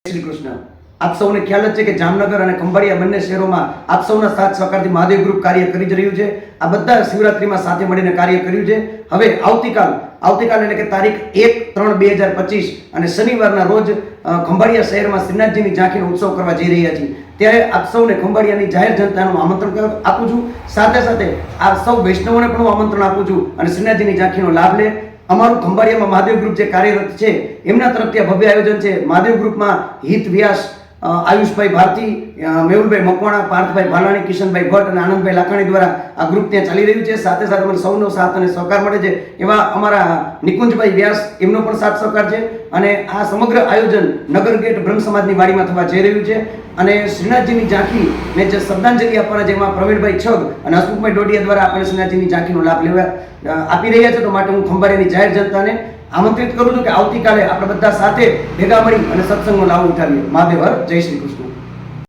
શ્રી કૃષ્ણ. આપ સૌને ખ્યાલ જ છે કે જામનગર અને ખંભાળિયા બંને શહેરોમાં આપ સૌના સાથ સહકારથી મહાદેવ ગ્રુપ કાર્ય કરી જ રહ્યું છે. આ બધા શિવરાત્રીમાં સાથે મળીને કાર્ય કર્યું છે. હવે આવતીકાલ એટલે કે તારીખ 1/3/2025 અને શનિવારના રોજ ખંભાળિયા શહેરમાં શ્રીનાથજીની ઝાંખીનો ઉત્સવ કરવા જઈ રહ્યા છીએ. ત્યારે આપ સૌને ખંભાળિયાની જાહેર જનતાનું આમંત્રણ આપું છું. સાથે સાથે આ સૌ વૈષ્ણવોને પણ હું આમંત્રણ આપું છું અને શ્રીનાથજીની ઝાંખીનો લાભ લે. અમારું ખંભાળિયામાં મહાદેવ ગ્રુપ જે કાર્યરત છે એમના તરફથી આ ભવ્ય આયોજન છે. મહાદેવ ગ્રુપમાં હિત વ્યાસ, આયુષભાઈ ભારતી, મેહુલભાઈ મકવાણા, પાર્થભાઈ ભાલાણી, કિશનભાઈ ભટ્ટ અને આનંદભાઈ લાખાણી દ્વારા આ ગ્રુપ ત્યાં ચાલી રહ્યું છે. સાથે સાથે મને સૌનો સાથ અને સહકાર મળે છે એવા અમારા નિકુંજભાઈ વ્યાસ, એમનો પણ સાથ સહકાર છે. અને આ સમગ્ર આયોજન નગર ગેટ બ્રહ્મ સમાજની વાડીમાં થવા જઈ રહ્યું છે. અને શ્રીનાથજીની ઝાંખીને જે શ્રદ્ધાંજલિ આપવાના જેમાં પ્રવીણભાઈ છગ અને હસમુખભાઈ ડોડિયા દ્વારા આપણે શ્રીનાથજીની ઝાંખીનો લાભ લેવા આપી રહ્યા છે. તો માટે હું ખંભાળિયાની જાહેર જનતાને આમંત્રિત કરું છું કે આવતીકાલે આપણે બધા સાથે ભેગા મળી અને સત્સંગનો લાભ ઉઠાવીએ. મહાદેવ હર, જય શ્રી કૃષ્ણ.